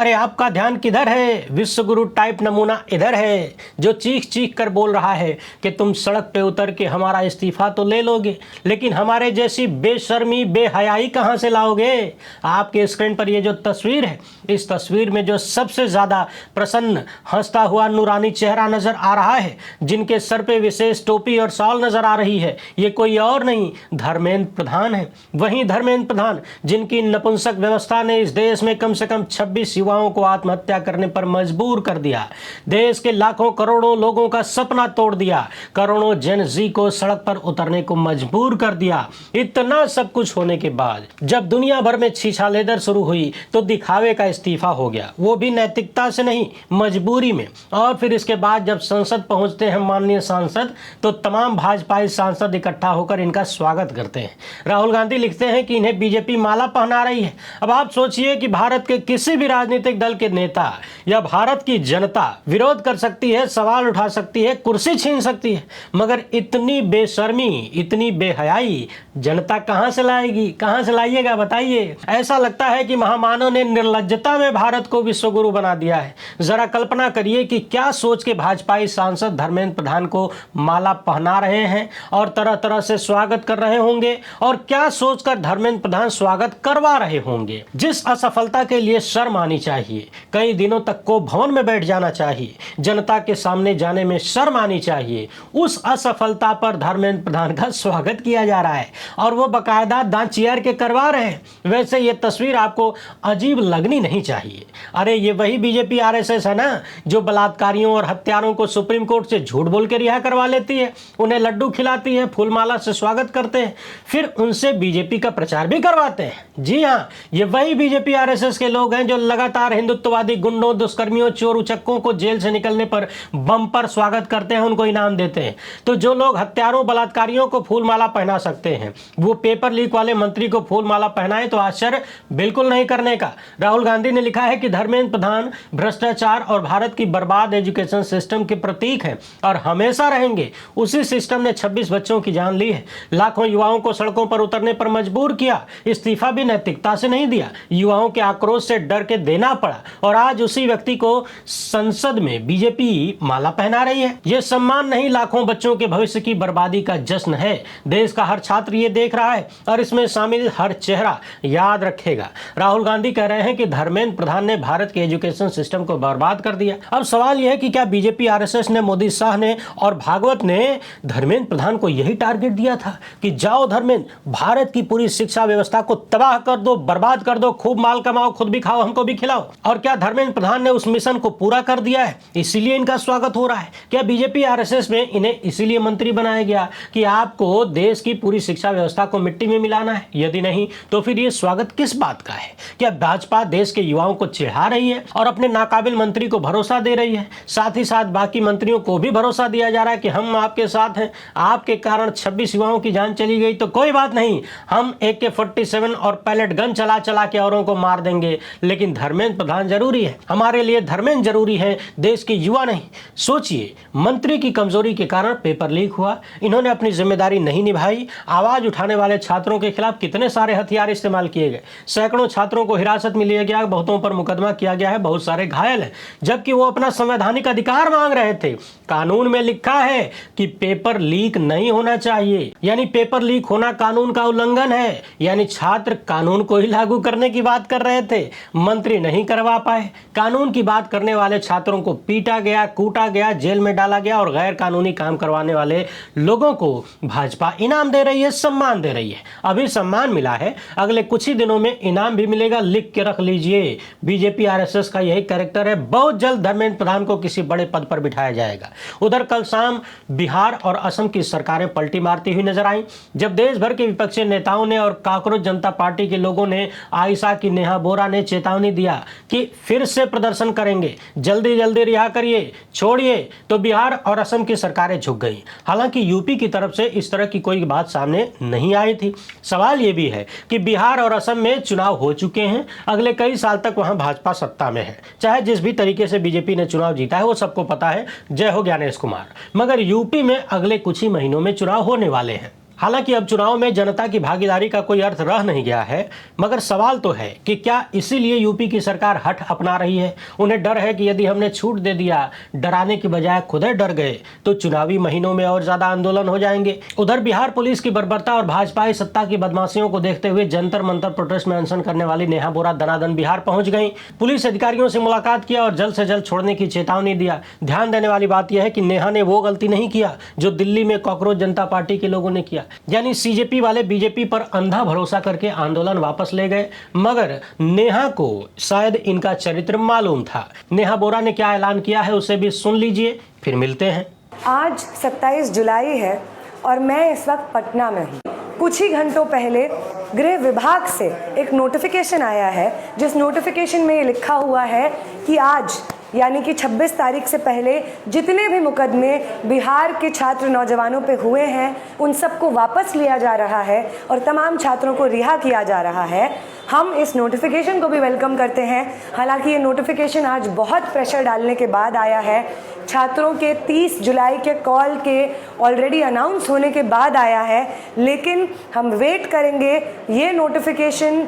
अरे आपका ध्यान किधर है? विश्व गुरु टाइप नमूना इधर है, जो चीख चीख कर बोल रहा है कि तुम सड़क पे उतर के हमारा इस्तीफा तो ले लोगे, लेकिन हमारे जैसी बेशर्मी बेहयाई कहाँ से लाओगे? आपके स्क्रीन पर ये जो तस्वीर है, इस तस्वीर में जो सबसे ज़्यादा प्रसन्न हंसता हुआ नूरानी चेहरा नजर आ रहा है, जिनके सर पे विशेष टोपी और शॉल नजर आ रही है, ये कोई और नहीं धर्मेंद्र प्रधान है। वहीं धर्मेंद्र प्रधान जिनकी नपुंसक व्यवस्था ने इस देश में कम से कम 26 युवाओं को आत्महत्या करने पर मजबूर कर दिया, देश के लाखों करोड़ों लोगों का सपना तोड़ दिया, करोड़ों जेन जी को सड़क पर उतरने को मजबूर कर दिया। इतना सब कुछ होने के बाद जब दुनिया भर में छीछालेदर शुरू हुई तो दिखावे का इस्तीफा हो गया, वो भी नैतिकता से नहीं, मजबूरी में। और फिर इसके बाद जब संसद पहुंचते हैं माननीय सांसद, तो तमाम भाजपाई सांसद इकट्ठा होकर इनका स्वागत करते हैं। राहुल गांधी लिखते हैं कि इन्हें बीजेपी माला पहना रही है। अब आप सोचिए कि भारत के किसी भी राजनीतिक दल के नेता या भारत की जनता विरोध कर सकती है, सवाल उठा सकती है, कुर्सी छीन सकती है, मगर इतनी बेशर्मी, इतनी बेहयाई जनता कहां से लाएगी? कहां से लाइएगा बताइए? ऐसा लगता है कि महामानव ने निर्लज्जता में भारत को विश्वगुरु बना दिया है। जरा कल्पना करिए कि क्या सोच के भाजपाई सांसद धर्मेंद्र प्रधान को माला पहना रहे हैं और तरह तरह से स्वागत कर रहे होंगे, और क्या सोचकर धर्मेंद्र प्रधान स्वागत करवा रहे होंगे। जिस असफलता के लिए शर्म आनी चाहिए, कई दिनों तक को भवन में बैठ जाना चाहिए, जनता के सामने जाने में शर्म आनी चाहिए, उस असफलता पर धर्मेंद्र प्रधान का स्वागत किया जा रहा है और वो बकायदा दांत चीयर के करवा रहे हैं। वैसे ये तस्वीर आपको अजीब लगनी नहीं चाहिए। अरे ये वही बीजेपी आरएसएस है ना, जो बलात्कारियों और हत्यारों को सुप्रीम कोर्ट से झूठ बोल के रिहा करवा लेती है, उन्हें लड्डू खिलाती है, फूलमाला से स्वागत करते हैं, फिर उनसे बीजेपी का प्रचार भी करवाते हैं। जी हाँ, ये वही बीजेपी आरएसएस के लोग हैं जो लगातार हिंदुत्ववादी गुंडों, दुष्कर्मियों, चोर उचक्कों को जेल से निकलने पर बम्पर स्वागत करते हैं, उनको इनाम देते हैं। तो जो लोग हत्यारों, बलात्कारियों को फूलमाला पहना सकते हैं, वो पेपर लीक वाले मंत्री को फूलमाला पहनाए तो आश्चर्य बिल्कुल नहीं करने का। राहुल गांधी ने लिखा है कि धर्मेंद्र प्रधान भ्रष्टाचार और भारत की बर्बाद एजुकेशन सिस्टम के प्रतीक हैं और हमेशा रहेंगे। उसी सिस्टम ने 26 बच्चों की जान ली है, लाखों युवाओं को सड़कों पर उतरने पर मजबूर किया, इस्तीफा भी नैतिकता से नहीं दिया, युवाओं के आक्रोश से डर के देना पड़ा, और आज उसी व्यक्ति को संसद में बीजेपी माला पहना रही है। यह सम्मान नहीं, लाखों बच्चों के भविष्य की बर्बादी का जश्न है। देश का हर छात्र ये देख रहा है और इसमें शामिल हर चेहरा याद रखेगा। राहुल गांधी कह रहे हैं कि धर्मेंद्र प्रधान ने भारत के एजुकेशन सिस्टम को बर्बाद कर दिया। अब सवाल यह है कि क्या बीजेपी आरएसएस ने, मोदी शाह ने और भागवत ने धर्मेंद्र प्रधान को यही टारगेट दिया था कि जाओ धर्मेंद्र, भारत की पूरी शिक्षा व्यवस्था को तबाह कर दो, बर्बाद कर दो, खूब माल कमाओ, खुद भी खाओ, हमको भी खिलाओ? और क्या धर्मेंद्र प्रधान ने उस मिशन को पूरा कर दिया है, इसीलिए इनका स्वागत हो रहा है? क्या बीजेपी आरएसएस में इन्हें इसीलिए मंत्री बनाया गया कि आपको देश की पूरी शिक्षा व्यवस्था को मिट्टी में मिलाना है? यदि नहीं तो फिर ये स्वागत किस बात का है? क्या भाजपा देश के युवाओं को चिढ़ा रही है और अपने नाकाबिल मंत्री को भरोसा दे रही है? साथ ही साथ बाकी मंत्रियों को भी भरोसा दिया जा रहा है कि हम आपके साथ हैं, आपके कारण 26 युवाओं की जान चली गई तो कोई बात नहीं, हम AK-47 और पैलेट गन चला चला के औरों को मार देंगे, लेकिन धर्मेंद्र प्रधान जरूरी है, हमारे लिए धर्मेंद्र जरूरी है, देश के युवा नहीं। सोचिए, मंत्री की कमजोरी के कारण पेपर लीक हुआ, इन्होंने अपनी जिम्मेदारी नहीं निभाई, आवाज उठाने वाले छात्रों के खिलाफ कितने सारे हथियार इस्तेमाल किए गए, सैकड़ों छात्रों को हिरासत में लिया गया, बहुतों पर मुकदमा किया गया है, बहुत सारे घायल हैं, जबकि वो अपना संवैधानिक अधिकार मांग रहे थे। कानून में लिखा है कि पेपर लीक नहीं होना चाहिए, यानी पेपर लीक होना कानून का उल्लंघन है, यानी छात्र कानून को ही लागू करने की बात कर रहे थे, मंत्री नहीं करवा पाए। कानून की बात करने वाले छात्रों को पीटा गया, कूटा गया, जेल में डाला गया, और गैर कानूनी काम करवाने वाले लोगों को भाजपा इनाम दे रही है, सम्मान दे रही है। अभी सम्मान मिला है, अगले कुछ ही दिनों में इनाम भी मिलेगा, लिख के रख लीजिए। बीजेपी आरएसएस का यही कैरेक्टर है, बहुत जल्द धर्मेंद्र प्रधान को किसी बड़े पद पर बिठाया जाएगा। उधर कल शाम बिहार और असम की सरकारें पलटी मारती हुई नजर आई, जब देश भर के विपक्षी नेताओं ने और कांग्रेस जनता पार्टी के लोगों ने, आयशा की नेहा बोरा ने चेतावनी दिया कि फिर से प्रदर्शन करेंगे, जल्दी जल्दी रिहा करिए, छोड़िए, तो बिहार और असम की सरकारें झुक गईं। हालांकि यूपी की तरफ से इस तरह की कोई बात सामने नहीं आई थी। सवाल यह भी है कि बिहार और असम में चुनाव हो चुके हैं, अगले कई साल तक वहां भाजपा सत्ता में है, चाहे जिस भी तरीके से बीजेपी ने चुनाव जीता है वो सबको पता है, जय हो ज्ञानेश कुमार। मगर यूपी में अगले कुछ ही महीनों में चुनाव होने वाले हैं। हालांकि अब चुनाव में जनता की भागीदारी का कोई अर्थ रह नहीं गया है, मगर सवाल तो है कि क्या इसीलिए यूपी की सरकार हठ अपना रही है। उन्हें डर है कि यदि हमने छूट दे दिया, डराने की बजाय खुद डर गए, तो चुनावी महीनों में और ज्यादा आंदोलन हो जाएंगे। उधर बिहार पुलिस की बर्बरता और भाजपाई सत्ता की बदमाशियों को देखते हुए जंतर मंतर प्रोटेस्ट में अनशन करने वाली नेहा बोरा दनादन बिहार पहुंच गई। पुलिस अधिकारियों से मुलाकात किया और जल्द से जल्द छोड़ने की चेतावनी दिया। ध्यान देने वाली बात यह है कि नेहा ने वो गलती नहीं किया जो दिल्ली में कॉकरोच जनता पार्टी के लोगों ने किया, यानी सीजेपी वाले बीजेपी पर अंधा भरोसा करके आंदोलन वापस ले गए। मगर नेहा को शायद इनका चरित्र मालूम था। नेहा बोरा ने क्या ऐलान किया है उसे भी सुन लीजिए, फिर मिलते हैं। आज 27 जुलाई है और मैं इस वक्त पटना में हूँ। कुछ ही घंटों पहले गृह विभाग से एक नोटिफिकेशन आया है, जिस नोटिफिकेशन में ये लिखा हुआ है कि आज यानी कि 26 तारीख से पहले जितने भी मुकदमे बिहार के छात्र नौजवानों पे हुए हैं उन सबको वापस लिया जा रहा है और तमाम छात्रों को रिहा किया जा रहा है। हम इस नोटिफिकेशन को भी वेलकम करते हैं। हालांकि ये नोटिफिकेशन आज बहुत प्रेशर डालने के बाद आया है, छात्रों के 30 जुलाई के कॉल के ऑलरेडी अनाउंस होने के बाद आया है, लेकिन हम वेट करेंगे ये नोटिफिकेशन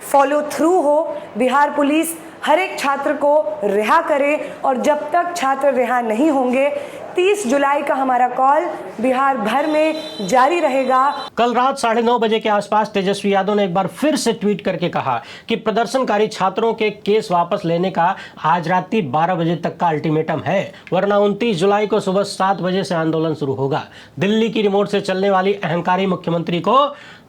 फॉलो थ्रू हो, बिहार पुलिस हर एक छात्र को रिहा करे और जब तक छात्र रिहा नहीं होंगे 30 जुलाई का हमारा कॉल बिहार भर में जारी रहेगा। कल रात 9:30 बजे के आसपास तेजस्वी यादव ने एक बार फिर से ट्वीट करके कहा कि प्रदर्शनकारी छात्रों के केस वापस लेने का आज रात 12 बजे तक का अल्टीमेटम है, वरना 29 जुलाई को सुबह 7 बजे से आंदोलन शुरू होगा। दिल्ली की रिमोट से चलने वाली अहंकारी मुख्यमंत्री को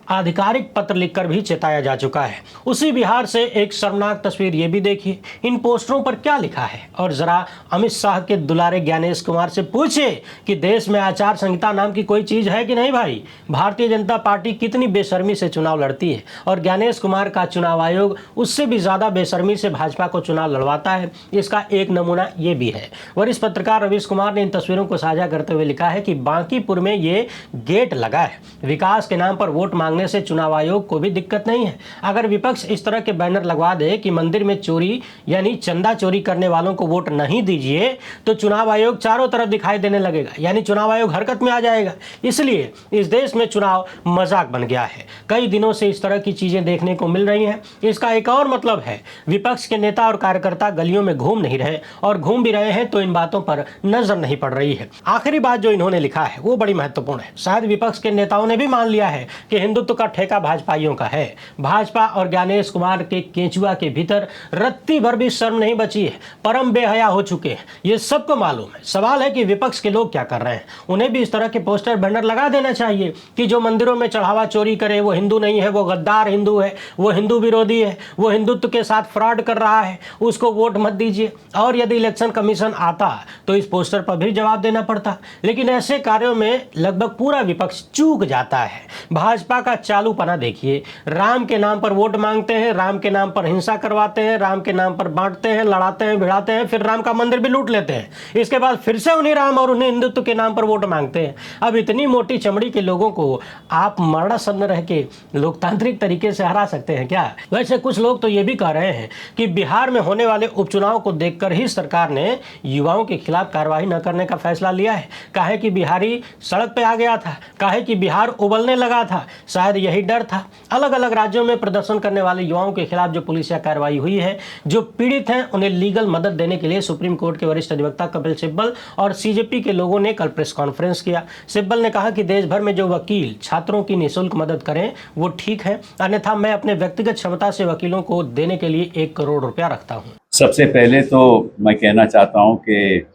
आधिकारिक पत्र लिखकर भी चेताया जा चुका है। उसी बिहार से एक शर्मनाक तस्वीर ये भी देखिए। इन पोस्टरों पर क्या लिखा है, और जरा अमित शाह के दुलारे ज्ञानेश कुमार से पूछे कि देश में आचार संहिता नाम की कोई चीज है कि नहीं भाई। भारतीय जनता पार्टी कितनी बेशर्मी से चुनाव लड़ती है और ज्ञानेश कुमार का चुनाव आयोग उससे भी ज्यादा बेशर्मी से भाजपा को चुनाव लड़वाता है। इसका एक नमूना ये भी है। वरिष्ठ पत्रकार रवीश कुमार ने इन तस्वीरों को साझा करते हुए लिखा है कि बांकीपुर में ये गेट लगा है, विकास के नाम पर वोट मांगने से चुनाव आयोग को भी दिक्कत नहीं है। अगर विपक्ष इस तरह के बैनर लगवा दे कि मंदिर में चोरी यानी चंदा चोरी करने वालों को वोट नहीं दीजिए, तो चुनाव आयोग चारों तरफ दिखाई देने लगेगा, यानी चुनाव आयोग हरकत में आ जाएगा। इसलिए इस देश में चुनाव मजाक बन गया है। कई दिनों से इस तरह की चीजें देखने को मिल रही हैं। इसका एक और मतलब है, विपक्ष के नेता और कार्यकर्ता गलियों में घूम नहीं रहे, और घूम भी रहे हैं तो इन बातों पर नजर नहीं पड़ रही है। आखिरी बात जो इन्होंने लिखा है वो बड़ी महत्वपूर्ण है। शायद विपक्ष के नेताओं ने भी मान लिया है कि हिंदुत्व का ठेका भाजपाइयों का है। भाजपा और ज्ञानेश कुमार के केंचुआ के भीतर रत्ती भर भी शर्म नहीं बची है, परम बेहया हो चुके हैं, ये सबको मालूम है। सवाल है कि विपक्ष के लोग क्या कर रहे हैं। उन्हें भी इस तरह के पोस्टर बैनर लगा देना चाहिए कि जो मंदिरों में चढ़ावा चोरी करे वो हिंदू नहीं है, वो गद्दार हिंदू है, वो हिंदू विरोधी है, वो हिंदुत्व के साथ फ्रॉड कर रहा है, उसको वोट मत दीजिए। और यदि इलेक्शन कमीशन आता तो इस पोस्टर पर भी जवाब देना पड़ता, लेकिन ऐसे कार्यों में लगभग पूरा विपक्ष चूक जाता है। भाजपा का चालू पना देखिए, राम के नाम पर वोट मांगते हैं, राम के नाम पर हिंसा करवाते हैं, राम के नाम पर बांटते हैं, लड़ाते हैं, भिड़ाते हैं, फिर राम का मंदिर भी लूट लेते हैं। इसके बाद फिर से उन्हीं राम और उन्हें हिंदुत्व के नाम पर वोट मांगते हैं। अब इतनी मोटी चमड़ी के लोगों को आप मरणासन्न रह के लोकतांत्रिक तरीके से हरा सकते हैं क्या? वैसे कुछ लोग तो ये भी कह रहे हैं कि बिहार में होने वाले उपचुनाव को देखकर ही सरकार ने युवाओं के खिलाफ कार्रवाई न करने का फैसला लिया है। काहे कि बिहारी सड़क पे आ गया था, काहे कि बिहार उबलने लगा था, शायद यही डर था। अलग अलग राज्यों में प्रदर्शन करने वाले युवाओं के खिलाफ जो पुलिसिया कार्रवाई हुई है, जो पीड़ित हैं उन्हें लीगल मदद देने के लिए सुप्रीम कोर्ट के वरिष्ठ अधिवक्ता कपिल सिब्बल और सीजेपी के लोगों ने कल प्रेस कॉन्फ्रेंस किया। सिब्बल ने कहा कि देश भर में जो वकील छात्रों की निःशुल्क मदद करें वो ठीक है, अन्यथा मैं अपने व्यक्तिगत क्षमता से वकीलों को देने के लिए 1 करोड़ रुपया रखता हूँ। सबसे पहले तो मैं कहना चाहता हूँ कि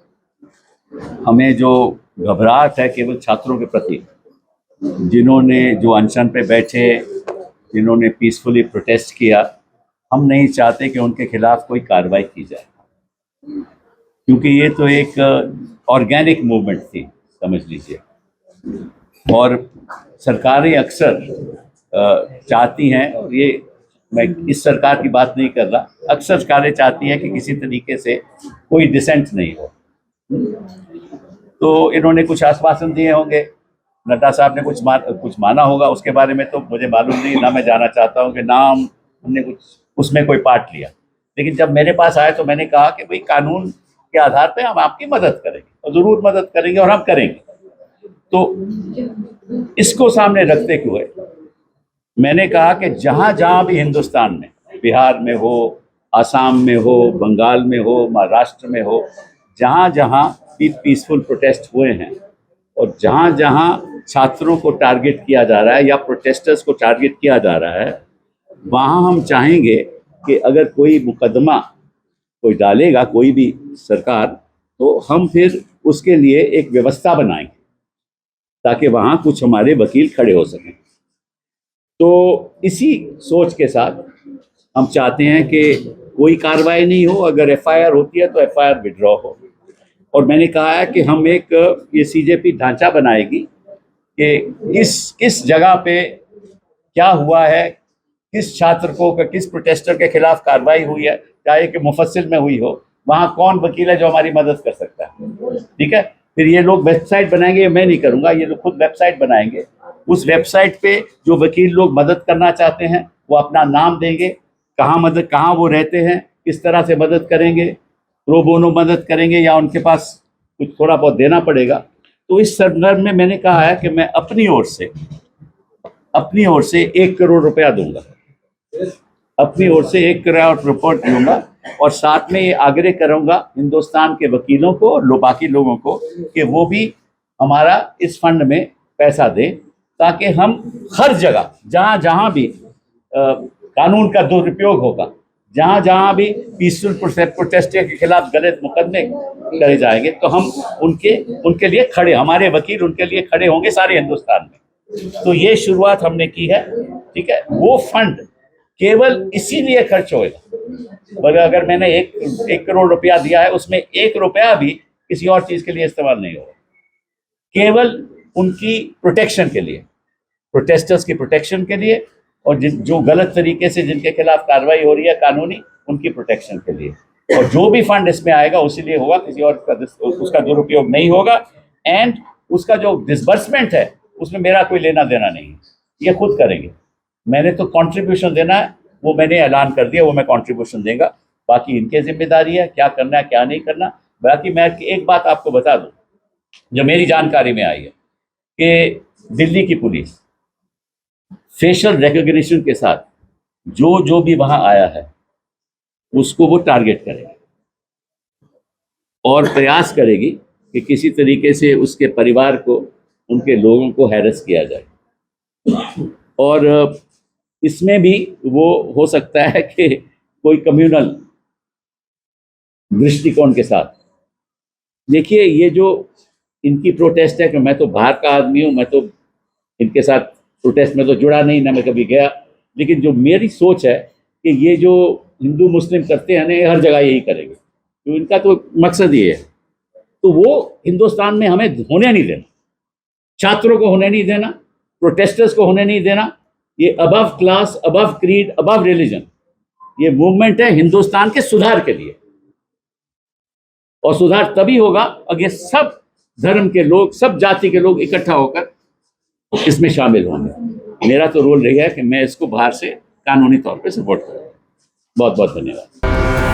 हमें जो घबराहट है केवल छात्रों के प्रति, जिन्होंने जो अनशन पे बैठे, जिन्होंने पीसफुली प्रोटेस्ट किया, हम नहीं चाहते कि उनके खिलाफ कोई कार्रवाई की जाए, क्योंकि ये तो एक ऑर्गेनिक मूवमेंट थी, समझ लीजिए। और सरकारें अक्सर चाहती हैं, और ये मैं इस सरकार की बात नहीं कर रहा, अक्सर सरकारें चाहती हैं कि किसी तरीके से कोई डिसेंट नहीं हो। तो इन्होंने कुछ आश्वासन दिए होंगे, नड्डा साहब ने कुछ माना होगा, उसके बारे में तो मुझे मालूम नहीं, ना मैं जाना चाहता हूँ कि ना हमने कुछ उसमें कोई पार्ट लिया। लेकिन जब मेरे पास आए तो मैंने कहा कि भाई कानून के आधार पे हम आपकी मदद करेंगे, और ज़रूर मदद करेंगे और हम करेंगे। तो इसको सामने रखते हुए मैंने कहा कि जहाँ जहाँ भी हिंदुस्तान में, बिहार में हो, आसाम में हो, बंगाल में हो, महाराष्ट्र में हो, जहाँ जहाँ भी पीसफुल प्रोटेस्ट हुए हैं और जहाँ जहाँ छात्रों को टारगेट किया जा रहा है या प्रोटेस्टर्स को टारगेट किया जा रहा है, वहाँ हम चाहेंगे कि अगर कोई मुकदमा कोई डालेगा, कोई भी सरकार, तो हम फिर उसके लिए एक व्यवस्था बनाएंगे ताकि वहाँ कुछ हमारे वकील खड़े हो सकें। तो इसी सोच के साथ हम चाहते हैं कि कोई कार्रवाई नहीं हो, अगर एफआईआर होती है तो एफआईआर विड्रॉ हो। और मैंने कहा है कि हम एक ये सीजेपी ढांचा बनाएगी कि किस जगह पे क्या हुआ है, किस छात्र को, किस प्रोटेस्टर के खिलाफ कार्रवाई हुई है, चाहे कि मुफस्सिल में हुई हो, वहाँ कौन वकील है जो हमारी मदद कर सकता है। ठीक है, फिर ये लोग वेबसाइट बनाएंगे, मैं नहीं करूँगा, ये लोग खुद वेबसाइट बनाएंगे। उस वेबसाइट पे जो वकील लोग मदद करना चाहते हैं वो अपना नाम देंगे, कहाँ वो रहते हैं, किस तरह से मदद करेंगे, प्रो बोनो मदद करेंगे या उनके पास कुछ थोड़ा बहुत देना पड़ेगा। तो इस संदर्भ में मैंने कहा है कि मैं अपनी ओर से 1 करोड़ रुपया दूंगा, अपनी ओर से 1 करोड़ रुपया दूंगा, और साथ में ये आग्रह करूंगा हिंदुस्तान के वकीलों को और बाकी लोगों को कि वो भी हमारा इस फंड में पैसा दें, ताकि हम हर जगह जहाँ जहाँ भी कानून का दुरुपयोग होगा, जहाँ जहाँ भी पीसफुल प्रोटेस्ट के खिलाफ गलत मुकदमे करे जाएंगे, तो हम उनके लिए खड़े, हमारे वकील उनके लिए खड़े होंगे सारे हिंदुस्तान में। तो ये शुरुआत हमने की है। ठीक है, वो फंड केवल इसीलिए खर्च होगा, अगर मैंने 1 करोड़ रुपया दिया है उसमें 1 रुपया भी किसी और चीज के लिए इस्तेमाल नहीं होगा, केवल उनकी प्रोटेक्शन के लिए, प्रोटेस्टर्स की प्रोटेक्शन के लिए, और जो गलत तरीके से जिनके खिलाफ कार्रवाई हो रही है कानूनी, उनकी प्रोटेक्शन के लिए। और जो भी फंड इसमें आएगा उसी लिए होगा, किसी और उसका दुरुपयोग नहीं होगा। एंड उसका जो डिसबर्समेंट है उसमें मेरा कोई लेना देना नहीं है, ये खुद करेंगे। मैंने तो कंट्रीब्यूशन देना है, वो मैंने ऐलान कर दिया, वो मैं कंट्रीब्यूशन देगा, बाकी इनकी जिम्मेदारी है क्या करना है क्या नहीं करना। बाकी मैं एक बात आपको बता दूं जो मेरी जानकारी में आई है कि दिल्ली की पुलिस फेशियल रिकॉग्निशन के साथ जो भी वहां आया है उसको वो टारगेट करेगी और प्रयास करेगी कि किसी तरीके से उसके परिवार को, उनके लोगों को हैरेस किया जाए। और इसमें भी वो हो सकता है कि कोई कम्युनल दृष्टिकोण के साथ। देखिए, ये जो इनकी प्रोटेस्ट है कि मैं तो बाहर का आदमी हूँ, मैं तो इनके साथ प्रोटेस्ट में तो जुड़ा नहीं, ना मैं कभी गया, लेकिन जो मेरी सोच है कि ये जो हिंदू मुस्लिम करते हैं ना, ये हर जगह यही करेंगे, तो इनका तो मकसद ये है। तो वो हिंदुस्तान में हमें होने नहीं देना, छात्रों को होने नहीं देना, प्रोटेस्टर्स को होने नहीं देना। ये above class, above creed, above religion, ये मूवमेंट है हिंदुस्तान के सुधार के लिए, और सुधार तभी होगा अगर सब धर्म के लोग, सब जाति के लोग इकट्ठा होकर इसमें शामिल होंगे। मेरा तो रोल रही है कि मैं इसको बाहर से कानूनी तौर पे सपोर्ट करूँ। बहुत बहुत धन्यवाद।